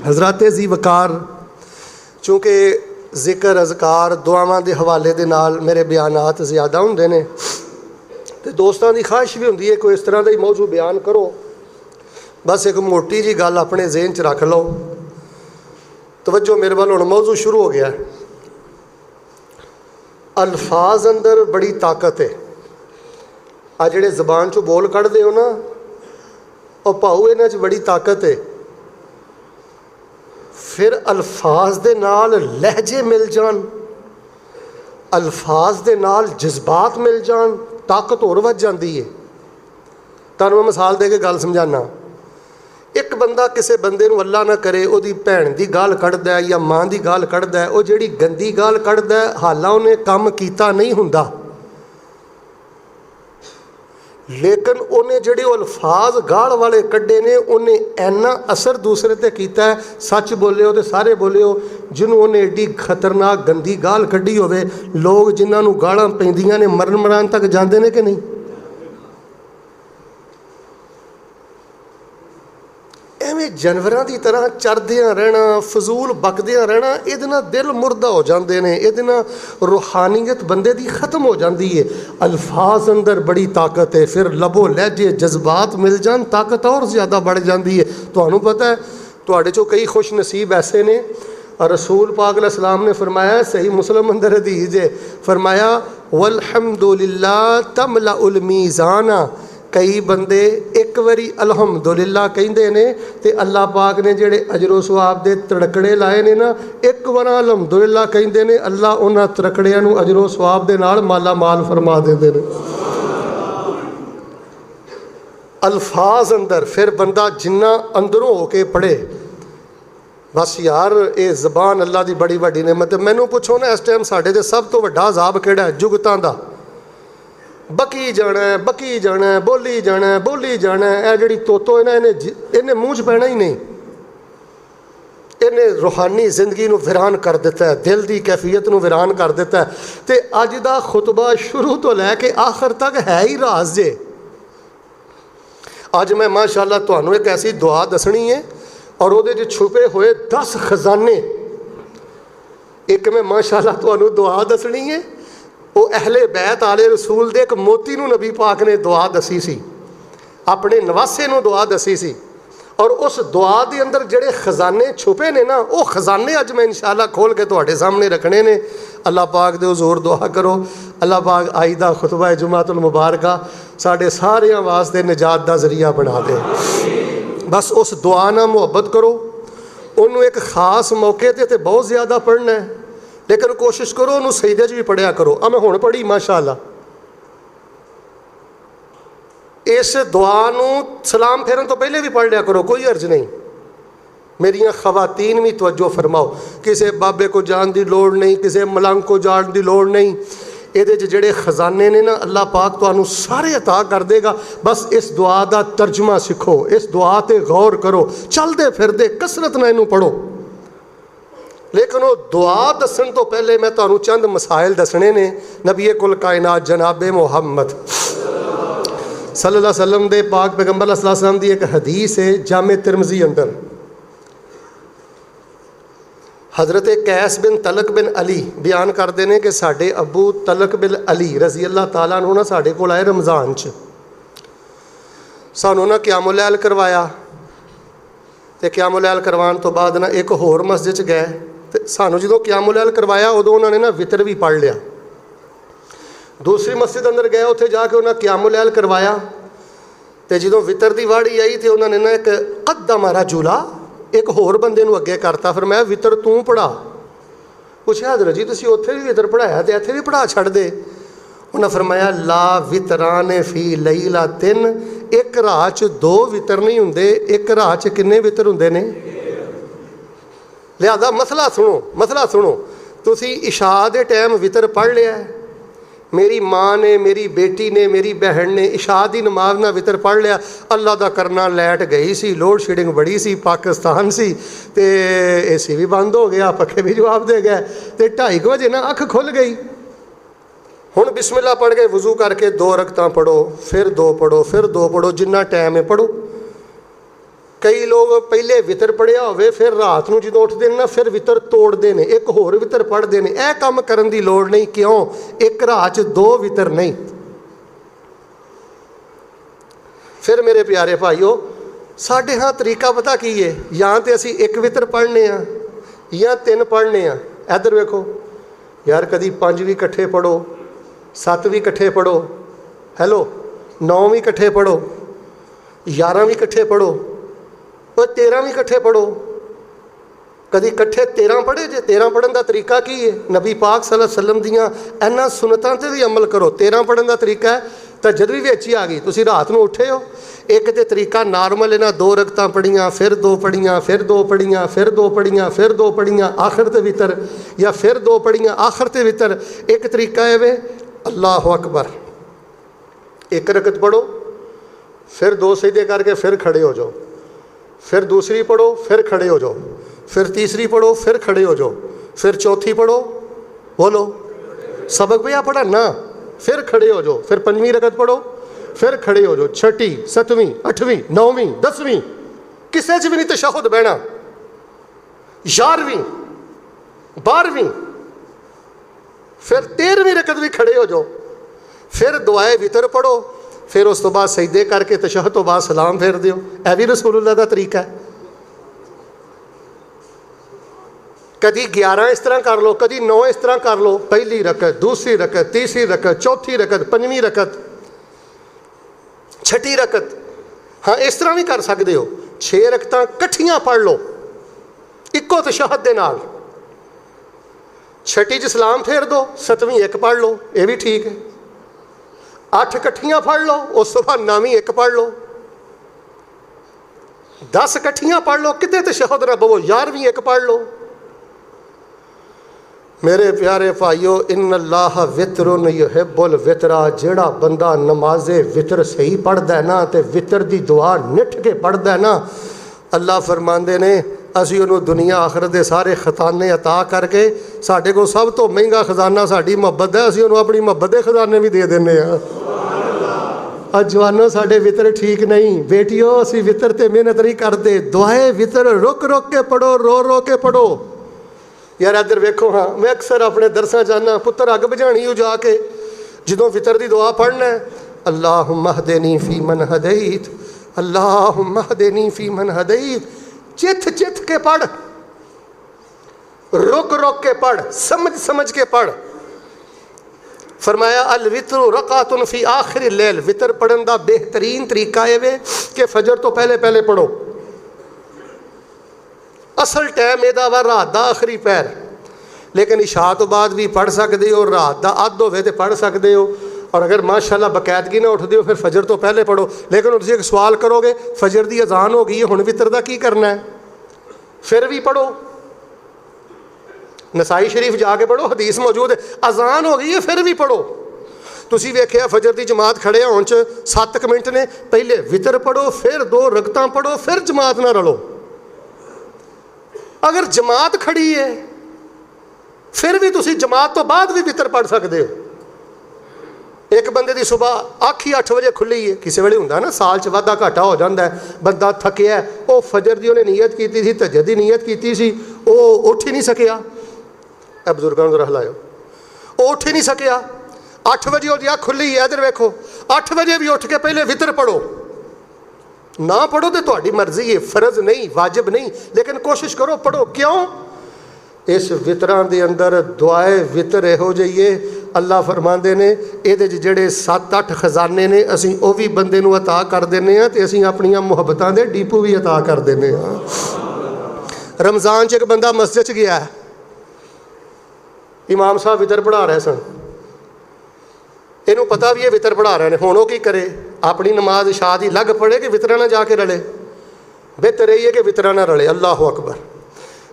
हज़रात जी वकार चूँकि जिक्र अज़कार दुआवां के हवाले दे नाल मेरे बयानात ज़्यादा होंदे ने ते दोस्तां दी ख्वाहिश भी होंदी है कोई इस तरह का ही मौजू बयान करो। बस एक मोटी जी गल अपने ज़हन च रख लो। तवज्जो मेरे वाल हुण मौजू शुरू हो गया है। अल्फाज अंदर बड़ी ताकत है। आ जिहड़े ज़बान चों बोल कढ़दे हो ना, और भाऊ इन्हां च बड़ी ताकत है। फिर अल्फाज दे नाल लहजे मिल जान, अल्फाज दे नाल जज्बात मिल जान, ताकत होर वध जाती है। तुहानूं मैं मिसाल दे के गल समझाना। एक बंदा किसी बंदे नूं अल्लाह ना करे उहदी भैन दी गाल कढ़दा है या मां दी गाल कढ़दा है, वो जिहड़ी गंदी गाल कढ़दा है हालां उहने काम कीता नहीं हुंदा, लेकिन उन्हें जिहड़े अल्फाज गाल वाले कढ़े ने उन्हें इन्ना असर दूसरे ते कीता है। सच बोलिओ तो सारे बोलिओ, जिन्होंने उन्हें एड्डी खतरनाक गंदी गाल कढ़ी होवे, लोग जिन्होंने गालां पैंदियां ने मरण मरान तक जाते हैं कि नहीं? एवें जानवरां की तरह चरदियां रहना, फजूल बकदियां रहना, इहदे नाल दिल मुर्दा हो जाते हैं, इहदे नाल रूहानीयत बंदे दी खत्म हो जाती है। अल्फाज अंदर बड़ी ताकत है। फिर लबो लहजे जज्बात मिल जान, ताकत और ज़्यादा बढ़ जाती है। तुहानूं पता है तुहाडे चों कई खुश नसीब ऐसे ने, रसूल पाक अलैहि सलाम ने फरमाया, सही मुस्लिम अंदर हदीस है, फरमाया वल्हम्दुलिल्लाह तमलाउल मीज़ाना। कई बंदे एक बारी अलहमदुलिल्लाह कहते ने ते अल्लाह पाक ने जेड़े अजरो सवाब दे तड़कड़े लाए ने ना, एक बार अलहमदुलिल्लाह कहते ने, अल्लाह उन्हां तड़कड़ियां नूं अजरो सवाब दे नाल माला माल फरमा देंदे ने। अल्फाज अंदर फिर बंदा जिन्ना अंदरों होके पढ़े, बस यार ये ज़बान अल्लाह की बड़ी वड्डी नेमत है। मैनू पुछो ना इस टाइम साढ़े ते सब तो वड्डा अज़ाब किहड़ा है? जुगतां दा। बकी जाना है, बकी जाना है, बोली जाना है, बोली जाना है। यह जिहड़ी तोतो है ना, इन्हें मूँह च पैना ही नहीं। इन्हें रूहानी जिंदगी नूं वीरान कर दिता है, दिल की कैफियत नूं वीरान कर दिता है। तो अज दा खुतबा शुरू तो लैके आखिर तक है ही राज जे। अज मैं माशाअल्लाह तुहानूं एक ऐसी दुआ दसनी है और उहदे छुपे हुए 10 खजाने। एक मैं माशाअल्लाह तुहानूं दुआ दसनी है, वो अहले बैत आले रसूल दे एक मोती नूं नबी पाक ने दुआ दसी सी, अपने नवासे नूं दुआ दसी सी, और उस दुआ के अंदर जिहड़े खजाने छुपे ने ना, वो खजाने अज मैं इंशाअल्लाह खोल के तुहाडे सामने रखने ने। अल्लाह पाक दे हुजूर दुआ करो, अल्लाह पाक आई दा खुतबा जुमातुल मुबारका साढ़े सारियां वास्ते निजात का जरिया बना दे। बस उस दुआ नाल मुहब्बत करो, उन्होंने एक खास मौके ते बहुत ज़्यादा पढ़ना है, लेकिन कोशिश करो उन्होंने सजदे च भी पढ़िया करो। मैं हुण पढ़ी माशाअल्लाह। इस दुआ नूं सलाम फेरन तो पहले भी पढ़ लिया करो, कोई अर्ज नहीं। मेरियां खवातीन भी तवज्जो फरमाओ, किसी बाबे को जान की लोड़ नहीं, किसी मलंग को जान की लोड़ नहीं। ये जिहड़े खजाने ने ना, अल्लाह पाक तुहानूं सारे अता कर देगा। बस इस दुआ का तर्जमा सीखो, इस दुआ ते गौर करो, चलते फिरते कसरत नाल इहनूं पढ़ो। लेकिन वो दुआ दसन तो पहले मैं तुहानूं चंद मसाइल दसने ने। नबी कुल कायनात जनाबे मुहम्मद सल्लल्लाहु अलैहि वसल्लम दे पाक पैगंबर सल्लल्लाहु अलैहि वसल्लम दी एक हदीस है जामे तिरमिज़ी अंदर। हज़रत कैस बिन तलक बिन अली बयान करते हैं कि साढ़े अबू तलक बिन अली रज़ी अल्लाह तआला अन्हु ना साढ़े कोल आए रमज़ान च, सानू ना क़यामुल लैल करवाया, तो क़यामुल लैल करवाने तो बाद ना एक होर मस्जिद च गए, तो सानू जो क़यामुल लैल करवाया उदों उन्होंने ना वितर भी पढ़ लिया। दूसरी मस्जिद अंदर गए, उत्थे जाके उन्हें क़यामुल लैल करवाया, तो जो वितर की वाड़ी आई तो उन्होंने ना एक कद्दम रजुला एक होर बंदे नूं अगे करता। फिर मैं वितर तू पढ़ा। पुछया हज़रत जी तुसीं उत्थे भी वितर पढ़ाया तो इत्थे भी पढ़ा छड़ दे। उन्हें फरमाया ला वितराने फी लईला तिन, एक रात च 2 वितर नहीं हुंदे, एक रात च किन्ने वितर हुंदे ने? लिहाजा मसला सुनो, मसला सुनो। तुसीं इशा दे टाइम वितर पढ़ लिया है, मेरी माँ ने, मेरी बेटी ने, मेरी बहन ने इशा की नमाज ना वितर पढ़ लिया। अल्लाह का करना लाइट गई सी, लोड शेडिंग बड़ी सी, पाकिस्तान सी, तो AC भी बंद हो गया, पखे भी जवाब दे गए, तो 2:30 बजे ना अख खुल गई। हुण बिस्मिल्लाह पढ़ के वजू करके 2 रकतां पढ़ो, फिर 2 पढ़ो, फिर 2 पढ़ो, जिन्ना टाइम है पढ़ो। कई लोग पहले वितर पढ़िया होवे फिर रात ਨੂੰ ਜਦੋਂ ਉੱਠਦੇ ਨੇ ਨਾ ਫਿਰ ਵਿਤਰ ਤੋੜਦੇ ਨੇ, ਇੱਕ ਹੋਰ ਵਿਤਰ ਪੜ੍ਹਦੇ ਨੇ। ਇਹ ਕੰਮ ਕਰਨ ਦੀ ਲੋੜ ਨਹੀਂ। ਕਿਉਂ? ਇੱਕ ਰਾਤ 'ਚ 2 ਵਿਤਰ ਨਹੀਂ। ਫਿਰ ਮੇਰੇ ਪਿਆਰੇ ਭਾਈਓ, ਸਾਡੇ ਹਾਂ ਤਰੀਕਾ ਪਤਾ ਕੀ ਹੈ? ਜਾਂ ਤਾਂ ਅਸੀਂ ਇੱਕ ਵਿਤਰ ਪੜ੍ਹਨੇ ਆ ਜਾਂ 3 ਪੜ੍ਹਨੇ ਆ। ਇੱਧਰ ਵੇਖੋ ਯਾਰ, ਕਦੀ 5 ਵੀ ਇਕੱਠੇ ਪੜ੍ਹੋ, 7 ਵੀ ਇਕੱਠੇ ਪੜ੍ਹੋ, ਹੈਲੋ 9 ਵੀ ਇਕੱਠੇ ਪੜ੍ਹੋ, 11 ਵੀ ਇਕੱਠੇ ਪੜ੍ਹੋ, और 13 भी इकट्ठे पढ़ो। कभी इकट्ठे 13 पढ़े जे? 13 पढ़न का तरीका की है? नबी पाक सल्लल्लाहु अलैहि वसल्लम दियां इन्हां सुनतां ते भी अमल करो। 13 पढ़न का तरीका है तो जद भी विच ही आ गई, तुसीं रात नूं उठे हो, एक तो तरीका नॉर्मल इन्हां 2 रकतां पढ़ियां, फिर 2 पढ़ियां, फिर 2 पढ़ियां, फिर 2 पढ़ियां, फिर 2 पढ़ियां, आखिर ते वितर, या फिर 2 पढ़ियां आखिर ते वितर। एक तरीका है वे अल्लाह अकबर, 1 रकत पढ़ो, फिर 2 सजदे करके फिर खड़े हो जाओ, फिर दूसरी पढ़ो, फिर खड़े हो जाओ, फिर तीसरी पढ़ो, फिर खड़े हो जाओ, फिर चौथी पढ़ो, बोलो सबक भैया पढ़ा ना, फिर खड़े हो जाओ, फिर 5वीं रकत पढ़ो, फिर खड़े हो जाओ, 6ठी 7वीं 8वीं 9वीं 10वीं, किसी च भी नहीं तशहुद बहना, 11वीं 12वीं, फिर 13वीं रकत भी खड़े हो जाओ, फिर दुआए वितर पढ़ो, फिर उस तो बाद सजदे करके तशहद तो बाद सलाम फेर दिओ। यह भी रसूलुल्लाह का तरीका है। कभी 11 इस तरह कर लो, कभी 9 इस तरह कर लो, पहली रकत, दूसरी रकत, तीसरी रकत, चौथी रकत, 5वीं रकत, 6ठी रकत। हाँ, इस तरह भी कर सकते हो। 6 रकतां कट्ठियां पढ़ लो इक्को तशहद दे नाल, 6ठी च सलाम फेर दो, 7वीं 1 पढ़ लो, यह भी ठीक है। 8 इकट्ठियां पढ़ लो, उस तो बाद 9वीं 1 पढ़ लो, 10 इकट्ठियां पढ़ लो, कितने तशहुद ना पवो, 11वीं 1 पढ़ लो। मेरे प्यारे भाईओ, इन्नल्लाह वितरुन युहिब्बुल वितरा। जेड़ा बंदा नमाजे वितर सही पढ़ता है ना, तो वितर की दुआ निठ के पढ़ता है ना, अल्लाह फरमाते ने असी उन्होंने दुनिया आखिरत के सारे खजाने अता करके, साढ़े को सब तो महंगा खजाना साड़ी मुहब्बत है, असी उन्होंने अपनी मुहब्बत के खजाने भी दे देने। जवानों, साढ़े वितर ठीक नहीं, बेटियों असी वितर ते मेहनत नहीं करते। दुआए वितर रुक रुक के पढ़ो, रो रो के पढ़ो। यार इधर वेखो, हाँ मैं अक्सर अपने दरसां जाना, पुत्र अग बुझानी हो जाके जो वितर की दुआ पढ़ना है, अल्लाहुम्मा हदीनी फी मन हदैत, अल्लाहुम्मा हदीनी फी मन हदैत। चिथ चिथ के पढ़, रुक रुक के पढ़, समझ समझ के पढ़। फरमाया अल वितरु रकातुन फी आखिर लैल। वितर पढ़न का बेहतरीन तरीका है वे कि फजर तो पहले पहले पढ़ो। असल टाइम यदा वा रात का आखिरी पैर, लेकिन इशा तो बाद भी पढ़ सकते हो, रात का अध होवे तो पढ़ सकते हो, और अगर माशाल्लाह बकायदगी ना उठते हो फिर फजर तो पहले पढ़ो। लेकिन तुम एक सवाल करोगे, फजर की अजान हो गई है, हुण वितर का की करना है? फिर भी पढ़ो, नसाई शरीफ जाके पढ़ो, हदीस मौजूद है, अजान हो गई है फिर भी पढ़ो। तुसी वेख्या फजर की जमात खड़े होने च 7 मिनट ने, पहले वितर पढ़ो, फिर 2 रकतां पढ़ो, फिर जमात ना रलो। अगर जमात खड़ी है फिर भी तुसी जमात तो बाद भी वितर पढ़ सकते हो। एक बंदे की सुबह अख ही 8 बजे खुली है, किसी वेले हुंदा ना साल च वाधा घाटा हो जाता है, बंदा थकिया, वो फजर की उन्हें नीयत की थी, तहज्जुद की नीयत की सी, वो उठ ही नहीं सकिया। बजुर्गों को हिलाओ, वो उठ ही नहीं सकिया। 8 बजे वो अख खुली है, इधर वेखो 8 बजे भी उठ के पहले वितर पढ़ो। ना पढ़ो तो तुहाडी मर्जी है, फर्ज नहीं, वाजिब नहीं, लेकिन कोशिश करो पढ़ो। क्यों? इस वितरां दे अंदर दुआए वितर इहो जी है, अल्लाह फरमाते ने ये जेडे 7-8 खजाने ने असी वो भी बंदे नूं अता कर देने आ, ते असी अपनियां मुहब्बतां दे डीपू भी अता कर देने आ। रमज़ान च एक बंदा मस्जिद च गया, इमाम साहब वितर पढ़ा रहे सन, इनू पता भी है वितर पढ़ा रहे हैं, हुण वो की करे? अपनी नमाज इशा दी लग पड़े कि वितरा ना जाके रले? बेहतर यही है कि वितरा ना रले। अल्लाह अकबर।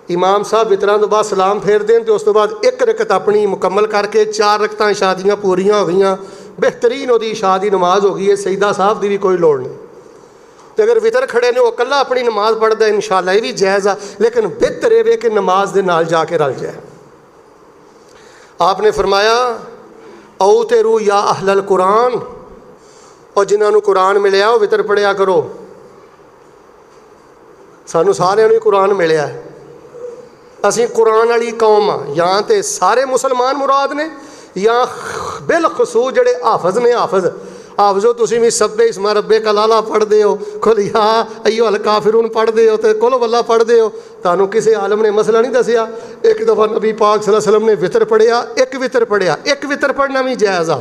इमाम साहब वितरा तो बाद सलाम फेर दें, तो उस तो बाद 1 रकत अपनी मुकम्मल करके 4 रकतां इशा दियां पूरियां हो गई, बेहतरीन वो इशा की नमाज हो गई है, सईदा साहब की भी कोई लोड़ नहीं। तो अगर वितर खड़े ने वो कला अपनी नमाज पढ़ता है, इंशाअल्लाह ये भी जायज़ आ, लेकिन बेहतर ये कि नमाज के नाल जाके रल जाए। आपने फरमाया औ तेरू या अहलल कुरान, और जिन्होंने कुरान मिलया वो वितर पढ़िया करो। सानू सारिਆਂ ਨੂੰ कुरान मिलिया है, असी कुरान वाली कौम हाँ। या तो सारे मुसलमान मुराद ने या बिलखसूस जड़े हाफज ने। हाफजो तुसी भी सब्बे इसमा रब्बे का लाला पढ़ते हो, खुल या अयो अल काफिरून पढ़ते हो, तो कुल वल्ला पढ़ते हो। तानू किसी आलम ने मसला नहीं दसिया। एक दफ़ा नबी पाक सल्लल्लाहु अलैहि वसल्लम ने वितर पढ़िया, एक वितर पढ़िया। एक वितर पढ़ना भी जायज़ आ।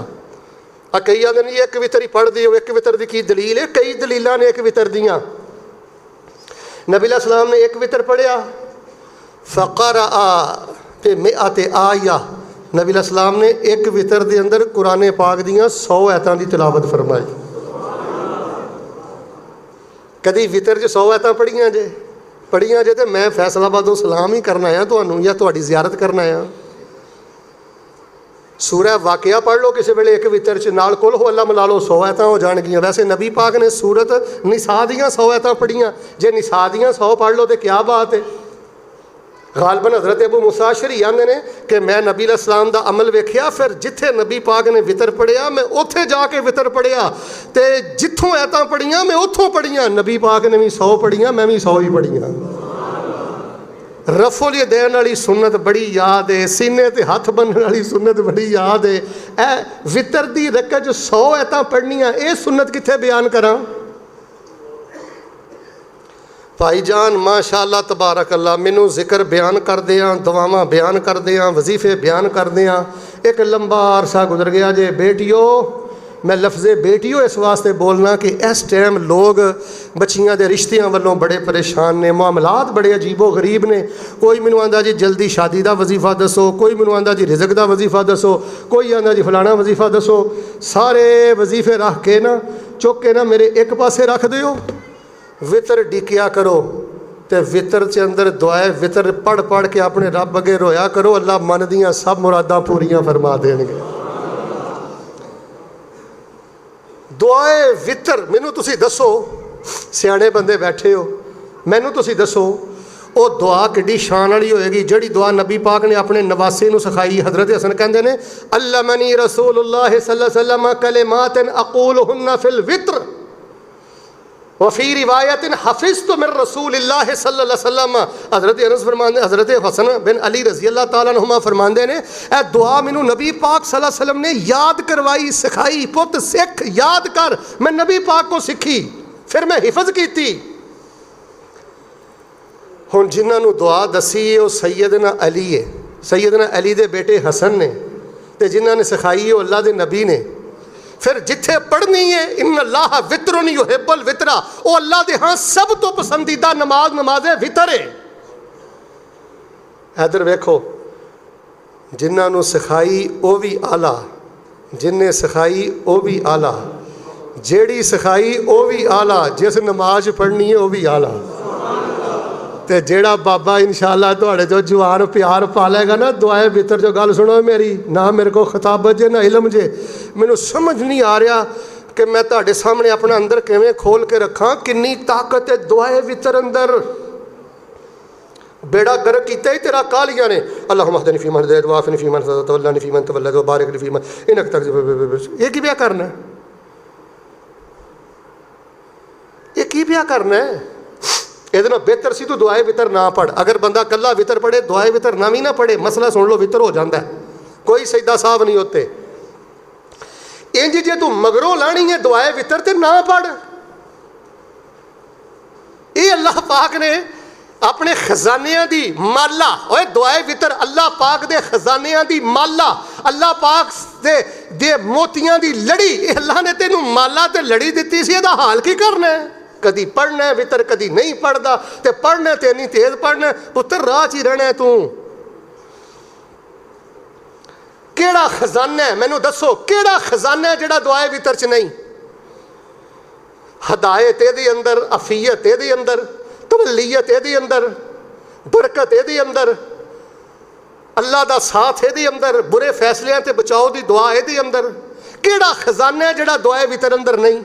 कई आदमी नहीं एक वितर ही पढ़ते हो, एक वितर की दलील है? कई दलील ने एक वितर दियाँ। नबी अलैहिस्सलाम ने एक वितर पढ़िया, फ़क़रा पे मिअत आया। नबी अलैहिस्सलाम ने एक वितर के अंदर कुरान पाक दियाँ 100 आयतां की तिलावत फरमाई। कभी वितर 100 आयतां पढ़ियाँ जे तो मैं फैसलाबादों सलाम ही करना आया तुहानूं या तुहाडी ज़ियारत करना आया। सूरह वाक़िया पढ़ लो किसी वेले एक वितर च, नाल कुल हो अल्लाह मिला लो, 100 आयतां हो जाणगियां। वैसे नबी पाक ने सूरत निसा दियाँ 100 आयतां पढ़ियाँ। जे निसा दियाँ 100 पढ़ लो तो क्या बात है। गालबन हज़रत अबू मूसा अशअरी आंदे ने कि मैं नबी अलैहिस्सलाम दा अमल वेख्या, फिर जिथे नबी पाक ने वितर पढ़िया मैं उत्थे जाके वितर पढ़िया, तो जिथों आयतां पढ़ियाँ मैं उत्थों पढ़ियाँ। नबी पाक ने भी 100 पढ़ियाँ, मैं भी 100 ही पढ़ियाँ। रफुल यदैन वाली सुन्नत बड़ी याद है, सीने ते हथ बन्नण वाली सुन्नत बड़ी याद है। ए वितर दी रकअत 100 आयतां पढ़नियां, ये सुन्नत कित्थे बयान करां? भाईजान माशाअल्लाह तबारक अल्लाह, मैनू जिक्र बयान करदे हैं, दुआवां बयान करदे हैं, वजीफे बयान करदे हैं, एक लंबा अरसा गुजर गया जे। बेटियो, मैं लफ्ज़े बेटियो इस वास्ते बोलना कि इस टाइम लोग बच्चियां दे रिश्तियां वालों बड़े परेशान ने, मामलात बड़े अजीबो गरीब ने। कोई मैनू आंदा जी जल्दी शादी का वजीफा दसो, कोई मैनू आंदा जी रिज़क का वजीफा दसो, कोई आंदा जी फलाना वजीफा दसो। सारे वजीफे रख के ना चुक के ना मेरे एक पासे रख दिओ, वितर डिकिया करो, तो वितर के अंदर दुआए वितर पढ़ पढ़ के अपने रब अगे रोया करो। अल्लाह मन दियाँ सब मुरादां पूरियां फरमा देंगे। दुआए वितर मैनू तुसी दसो, सियाणे बंदे बैठे हो, मैनू तुसी दसो वो दुआ किड्डी शान वाली होएगी जिहड़ी दुआ नबी पाक ने अपने नवासे नूं सिखाई। हज़रत हसन कहंदे ने अल्लमनी रसूलुल्लाह सल्लल्लाहु अलैहि वसल्लम कलिमातिन अक़ूलुहुन्ना फिल वित्र वफ़ी रिवायतिन हफ़िज़्तु मिन रसूलिल्लाह सल्लल्लाहु अलैहि वसल्लम। हज़रत अनस फरमांदे, हज़रत हसन बिन अली रज़ी अल्लाह तआला अन्हुमा फरमांदे ने ए दुआ मैनू नबी पाक सल्लल्लाहु अलैहि वसल्लम ने याद करवाई, सिखाई। पुत सिख, याद कर। मैं नबी पाक को सीखी, फिर मैं हिफज की। हुण जिन्होंने दुआ दसी है वो सैयदना अली है, सैयदना अली दे बेटे हसन ने, तो जिन्होंने सिखाई है वो अल्लाह के नबी ने। फिर जिथे पढ़नी है इन्ना अल्लाह वितरुन युहिब्बुल वितरा, वो अल्लाह दे हाँ सब तो पसंदीदा नमाज वितर है। इधर वेखो, जिन्होंने सिखाई वो भी आला, जिन्हें सिखाई वो भी आला, जेड़ी सिखाई वो भी आला, जिस नमाज पढ़नी है वो भी आला। तो जेड़ा बाबा इंशाअल्लाह तुहाडे जो जवान प्यार पालेगा ना, दुआए वितर जो गल सुनो मेरी, ना मेरे को खिताबत जे ना इलम जे। मैनू समझ नहीं आ रहा कि मैं तुहाडे सामने अपना अंदर किवें खोल के रखा, किन्नी ताकत है दुआए वितर अंदर। बेड़ा गर्क किया ही तेरा कालियां ने। अल्लाहुम्मा हदनी फीमन हदैत वाफिनी फीमन तवल्लनी फीमन तवल्लैत व बारिक ली फीमा इन्नक तक। ये की ब्याह करना है, ये की ब्याह करना है? ये बेहतर सी तू दुआए वितर ना पढ़। अगर बंदा कला वितर पढ़े, दुआए वितर ना भी ना पढ़े, मसला सुन लो, वितर हो जाता है, कोई सजदा साहब नहीं होते। इंज जे तू मगरों लानी है दुआए वितर ते ना पढ़। ये अल्लाह पाक ने अपने खजानिया दी माला, ओए दुआए वितर अल्लाह पाक दे खजानिया दी माला, अल्लाह पाक दे मोतियां दी लड़ी, अल्लाह ने तेनू माला ते लड़ी दी सी। इहदा हाल की करना है? कदी पढ़ना है वितर, कदी नहीं पढ़ता। तो पढ़ना तो इन्नी तेज पढ़ना, पुत्र राह च ही रहना है तू। केड़ा खजाना है मैनू दसो, केड़ा खजाना है जिहड़ा दुआए वितर च नहीं? हदायत इहदे अंदर, अफीयत इहदे अंदर, तवल्लियत इहदे अंदर, बरकत इहदे अंदर, अल्लाह दा साथ इहदे अंदर, बुरे फैसलियां ते बचाओ दी दुआ इहदे अंदर। केड़ा खजाना है जिहड़ा दुआए वितर अंदर नहीं?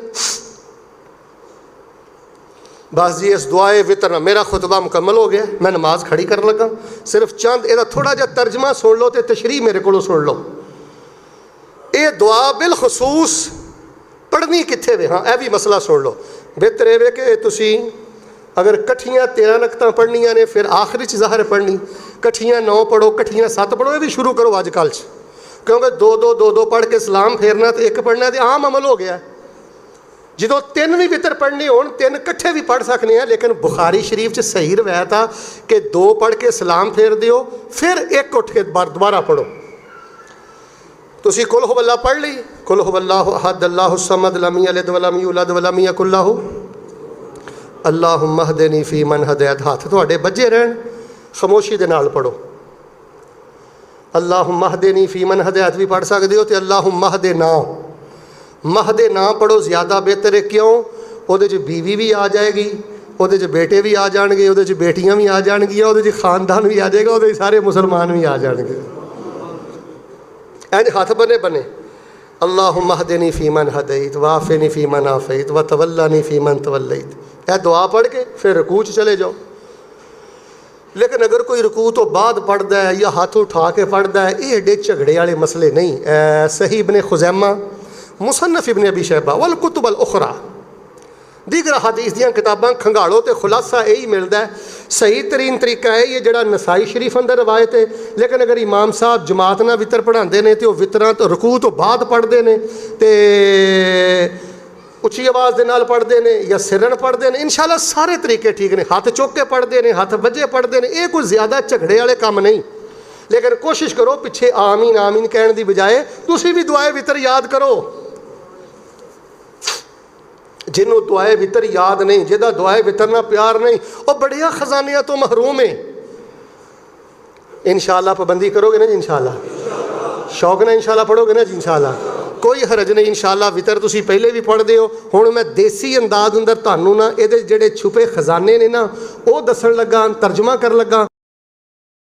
बस जी इस दुआए वितर मेरा खुतबा मुकम्मल हो गया। मैं नमाज खड़ी कर लगा, सिर्फ चंद ਇਹਦਾ थोड़ा जिहा तर्जमा सुन लो तो तशरीह मेरे को सुन लो। ये दुआ बिलखसूस पढ़नी कित्थे वे? हाँ, यह भी मसला सुन लो। बेहतर है कि तुसी अगर कट्ठियां 13 रकतां पढ़नियां ने फिर आखिरी च ज़ाहिर पढ़नी, कट्ठियां 9 पढ़ो, कट्ठियां 7 पढ़ो, ये भी शुरू करो अजकल च, क्योंकि दो पढ़ के सलाम फेरना तो एक पढ़ना तो आम अमल हो गया। जो 3 भी वितर पढ़ने हो 3 कट्ठे भी पढ़ सकते हैं, लेकिन बुखारी शरीफ च सही रवायत आ कि 2 पढ़ के सलाम फेर दियो, फिर एक उठ के दोबारा पढ़ो। तुसी कुल हु अल्लाह पढ़ ली, कुल हु अल्लाहु अहद अल्लाहु समद लम यलिद वलम यूलद वलम यकुल लहू अल्लाहुम्मा हदिनी फी मन हदैत। हाथ तुहाडे बज्जे रहन, खामोशी दे नाल पढ़ो। अल्लाहुम्मा हदिनी फी मन हदैत भी पढ़ सकते हो, तो अल्लाहुम्मा हदिना, महदे ना पढ़ो ज़्यादा बेहतर है। क्यों? उहदे च बीवी भी आ जाएगी, उहदे च बेटे भी आ जाएंगे, उहदे च बेटियां भी आ जाएंगियां, उहदे च खानदान भी आ जाएगा, उहदे सारे मुसलमान भी आ जाएंगे। इंज हथ बने बने अल्लाहुम्मा हदिनी फी मन हदैत वाफ़िनी फी मन आफ़ैत व तवल्लानी फी मन तवल्लैत। यह दुआ पढ़ के फिर रुकू च चले जाओ। लेकिन अगर कोई रुकू तो बाद पढ़ता है या हाथ उठा के पढ़ता है, ये एडे झगड़े वाले मसले नहीं। सही इब्ने खुज़ैमा, मुसन्नफ इब्ने अबी शैबा वल कुतुब अल उखरा, दीगर हदीस दियां किताबां खंगालो तो खुलासा यही मिलता है। सही तरीन तरीका है ये जड़ा नसाई शरीफ अंदर रवायत है। लेकिन अगर इमाम साहब जमात ना वितर पढ़ाते हैं तो वह वितरां तो रुकू तो बाद पढ़ते हैं, तो उच्ची आवाज़ के नाल पढ़ते हैं या सिरन पढ़ते हैं। इंशाअल्लाह सारे तरीके ठीक ने, हाथ चुक के पढ़ते हैं, हाथ बजे पढ़ते हैं, ये कोई ज़्यादा झगड़े वाले काम नहीं। लेकिन कोशिश करो पिछे आमीन आमीन कहने की बजाय तुसी भी दुआए वितर याद करो। जिन्हों दुआए वितर याद नहीं, जिहदा दुआए वितर ना प्यार नहीं, वह बड़िया खजानियां तो महरूम है। इंशाअल्लाह पाबंदी करोगे ना जी, इंशाअल्लाह शौक ना इंशाअल्लाह पढ़ोगे ना जी, इंशाअल्लाह कोई हरज नहीं। इंशाअल्लाह वितर तुसी पहले भी पढ़ते हो। हुण मैं देसी अंदाज अंदर तुहानूं ना इहदे जिहड़े छुपे खजाने ने ना वो दसन लगा, तर्जमा कर लगा।